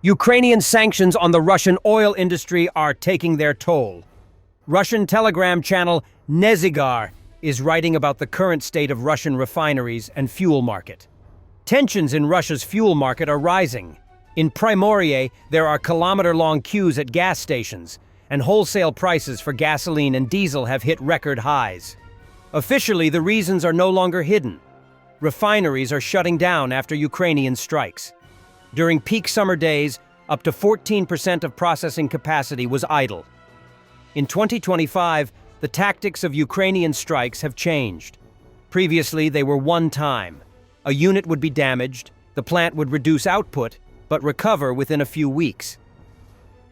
Ukrainian sanctions on the Russian oil industry are taking their toll. Russian telegram channel Nezigar is writing about the current state of Russian refineries and fuel market. Tensions in Russia's fuel market are rising. In Primorye, there are kilometer-long queues at gas stations, and wholesale prices for gasoline and diesel have hit record highs. Officially, the reasons are no longer hidden. Refineries are shutting down after Ukrainian strikes. During peak summer days, up to 14% of processing capacity was idle. In 2025, the tactics of Ukrainian strikes have changed. Previously, they were one-time. A unit would be damaged, the plant would reduce output, but recover within a few weeks.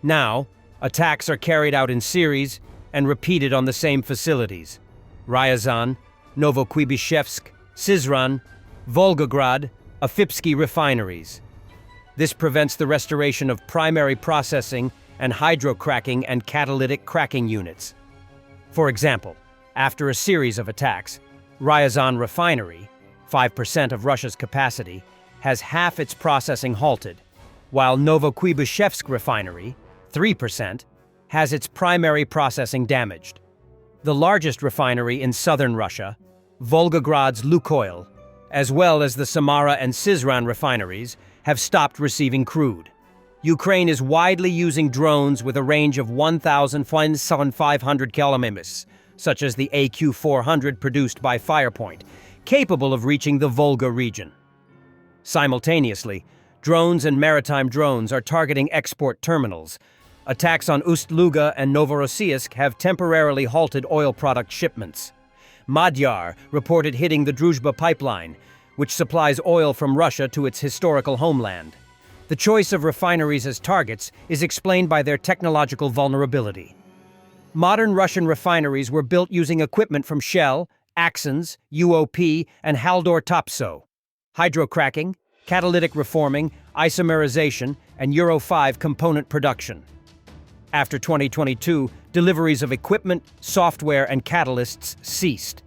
Now, attacks are carried out in series and repeated on the same facilities: Ryazan, Novokuybishevsk, Syzran, Volgograd, Afipsky refineries. This prevents the restoration of primary processing and hydrocracking and catalytic cracking units. For example, after a series of attacks, Ryazan refinery, 5% of Russia's capacity, has half its processing halted, while Novokuybishevsk refinery, 3%, has its primary processing damaged. The largest refinery in southern Russia, Volgograd's Lukoil, as well as the Samara and Syzran refineries, have stopped receiving crude. Ukraine is widely using drones with a range of 1,500 kilometers, such as the AQ-400 produced by Firepoint, capable of reaching the Volga region. Simultaneously, drones and maritime drones are targeting export terminals. Attacks on Ust-Luga and Novorossiysk have temporarily halted oil product shipments. Madyar reported hitting the Druzhba pipeline, which supplies oil from Russia to its historical homeland. The choice of refineries as targets is explained by their technological vulnerability. Modern Russian refineries were built using equipment from Shell, Axens, UOP, and Haldor Topsoe. Hydrocracking, catalytic reforming, isomerization, and Euro 5 component production. After 2022, deliveries of equipment, software, and catalysts ceased.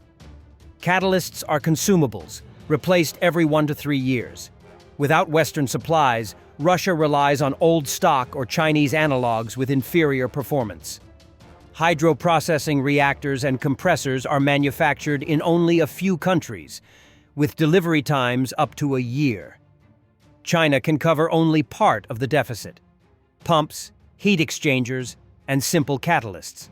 Catalysts are consumables, replaced every 1 to 3 years. Without Western supplies, Russia relies on old stock or Chinese analogs with inferior performance. Hydroprocessing reactors and compressors are manufactured in only a few countries, with delivery times up to a year. China can cover only part of the deficit: pumps, heat exchangers, and simple catalysts.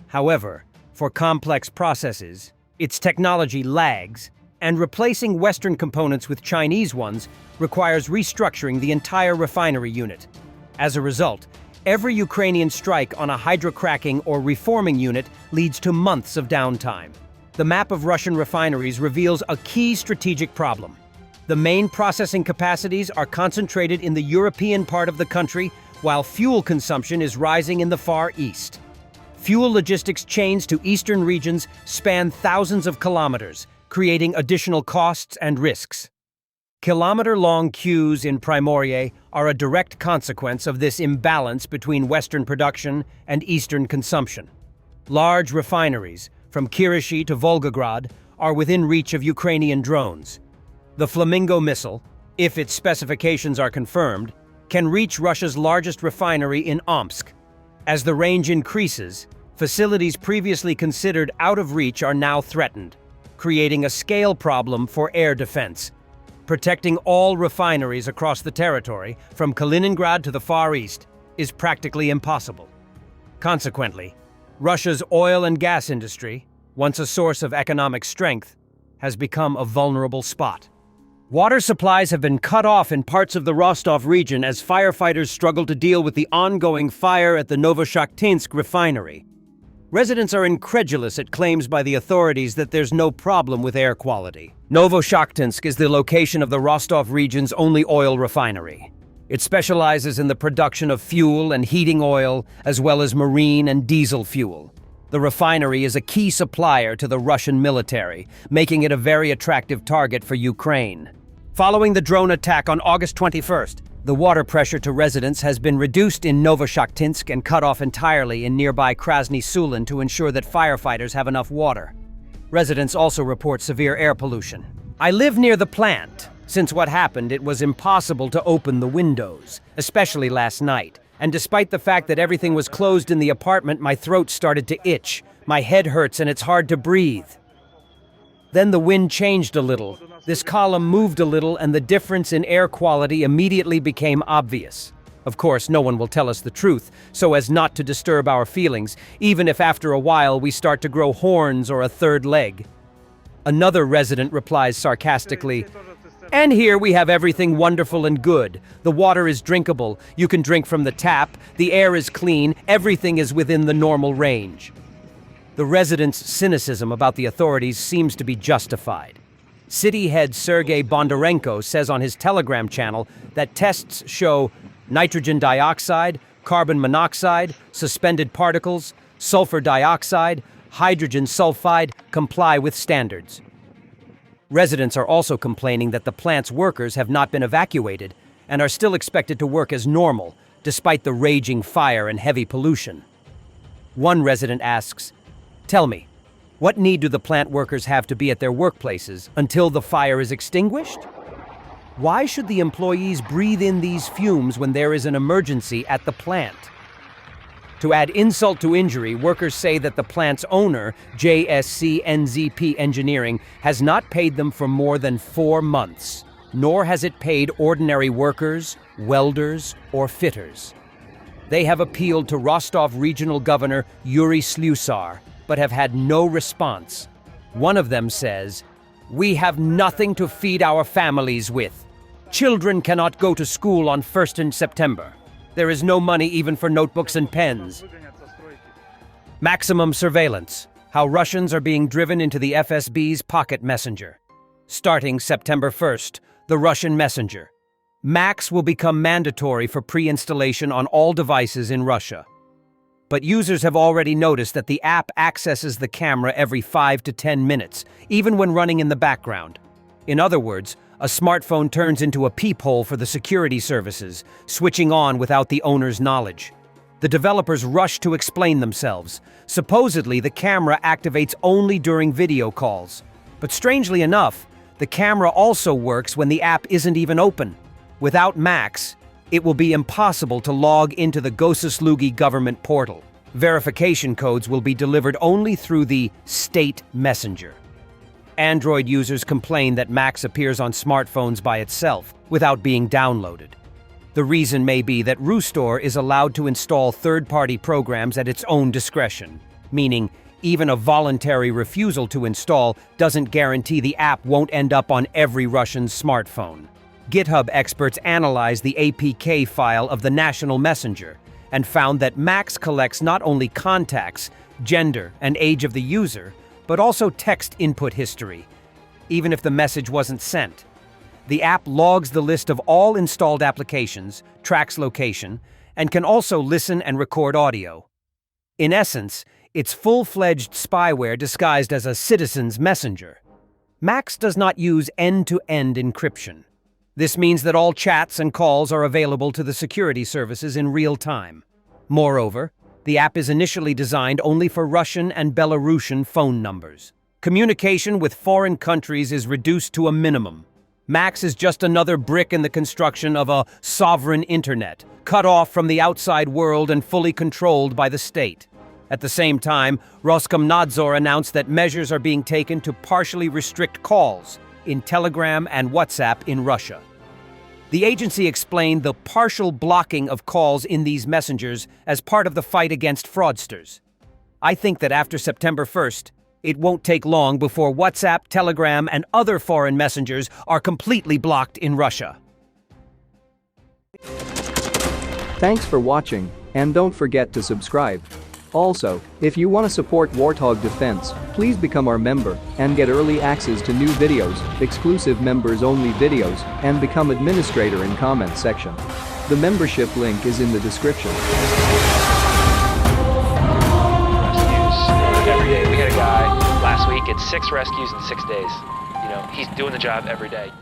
However, for complex processes, its technology lags, and replacing Western components with Chinese ones requires restructuring the entire refinery unit. As a result, every Ukrainian strike on a hydrocracking or reforming unit leads to months of downtime. The map of Russian refineries reveals a key strategic problem. The main processing capacities are concentrated in the European part of the country, while fuel consumption is rising in the Far East. Fuel logistics chains to eastern regions span thousands of kilometers, creating additional costs and risks. Kilometer-long queues in Primorye are a direct consequence of this imbalance between Western production and Eastern consumption. Large refineries, from Kirishi to Volgograd, are within reach of Ukrainian drones. The Flamingo missile, if its specifications are confirmed, can reach Russia's largest refinery in Omsk. As the range increases, facilities previously considered out of reach are now threatened, creating a scale problem for air defense. Protecting all refineries across the territory, from Kaliningrad to the Far East, is practically impossible. Consequently, Russia's oil and gas industry, once a source of economic strength, has become a vulnerable spot. Water supplies have been cut off in parts of the Rostov region as firefighters struggle to deal with the ongoing fire at the Novoshakhtinsk refinery. Residents are incredulous at claims by the authorities that there's no problem with air quality. Novoshakhtinsk is the location of the Rostov region's only oil refinery. It specializes in the production of fuel and heating oil, as well as marine and diesel fuel. The refinery is a key supplier to the Russian military, making it a very attractive target for Ukraine. Following the drone attack on August 21st, the water pressure to residents has been reduced in Novoshakhtinsk and cut off entirely in nearby Krasny Sulin to ensure that firefighters have enough water. Residents also report severe air pollution. I live near the plant. Since what happened, it was impossible to open the windows, especially last night. And despite the fact that everything was closed in the apartment, my throat started to itch. My head hurts and it's hard to breathe. Then the wind changed a little. This column moved a little and the difference in air quality immediately became obvious. Of course, no one will tell us the truth, so as not to disturb our feelings, even if after a while we start to grow horns or a third leg. Another resident replies sarcastically, "And here we have everything wonderful and good. The water is drinkable, you can drink from the tap, the air is clean, everything is within the normal range." The residents' cynicism about the authorities seems to be justified. City head Sergei Bondarenko says on his Telegram channel that tests show nitrogen dioxide, carbon monoxide, suspended particles, sulfur dioxide, hydrogen sulfide comply with standards. Residents are also complaining that the plant's workers have not been evacuated and are still expected to work as normal, despite the raging fire and heavy pollution. One resident asks, "Tell me, what need do the plant workers have to be at their workplaces until the fire is extinguished? Why should the employees breathe in these fumes when there is an emergency at the plant?" To add insult to injury, workers say that the plant's owner, JSC NZP Engineering, has not paid them for more than 4 months, nor has it paid ordinary workers, welders, or fitters. They have appealed to Rostov Regional Governor Yuri Slusar, but have had no response. One of them says, "We have nothing to feed our families with. Children cannot go to school on 1st September. There is no money even for notebooks and pens." Maximum surveillance. How Russians are being driven into the FSB's pocket messenger. Starting September 1st, the Russian messenger. Max will become mandatory for pre-installation on all devices in Russia. But users have already noticed that the app accesses the camera every 5 to 10 minutes, even when running in the background. In other words, a smartphone turns into a peephole for the security services, switching on without the owner's knowledge. The developers rush to explain themselves. Supposedly, the camera activates only during video calls. But strangely enough, the camera also works when the app isn't even open. Without Max, it will be impossible to log into the Gosislugi government portal. Verification codes will be delivered only through the state messenger. Android users complain that Max appears on smartphones by itself, without being downloaded. The reason may be that Rustore is allowed to install third-party programs at its own discretion, meaning even a voluntary refusal to install doesn't guarantee the app won't end up on every Russian smartphone. GitHub experts analyzed the APK file of the National Messenger and found that Max collects not only contacts, gender, and age of the user, but also text input history, even if the message wasn't sent. The app logs the list of all installed applications, tracks location, and can also listen and record audio. In essence, it's full-fledged spyware disguised as a citizen's messenger. Max does not use end-to-end encryption. This means that all chats and calls are available to the security services in real time. Moreover, the app is initially designed only for Russian and Belarusian phone numbers. Communication with foreign countries is reduced to a minimum. Max is just another brick in the construction of a sovereign internet, cut off from the outside world and fully controlled by the state. At the same time, Roskomnadzor announced that measures are being taken to partially restrict calls in Telegram and WhatsApp in Russia. The agency explained the partial blocking of calls in these messengers as part of the fight against fraudsters. I think that after September 1st, it won't take long before WhatsApp, Telegram, and other foreign messengers are completely blocked in Russia. Thanks for watching, and don't forget to subscribe. Also, if you want to support Warthog Defense, please become our member and get early access to new videos, exclusive members-only videos, and become administrator in comment section. The membership link is in the description. Rescues every day. We had a guy last week, it's 6 rescues in 6 days. You know, he's doing the job every day.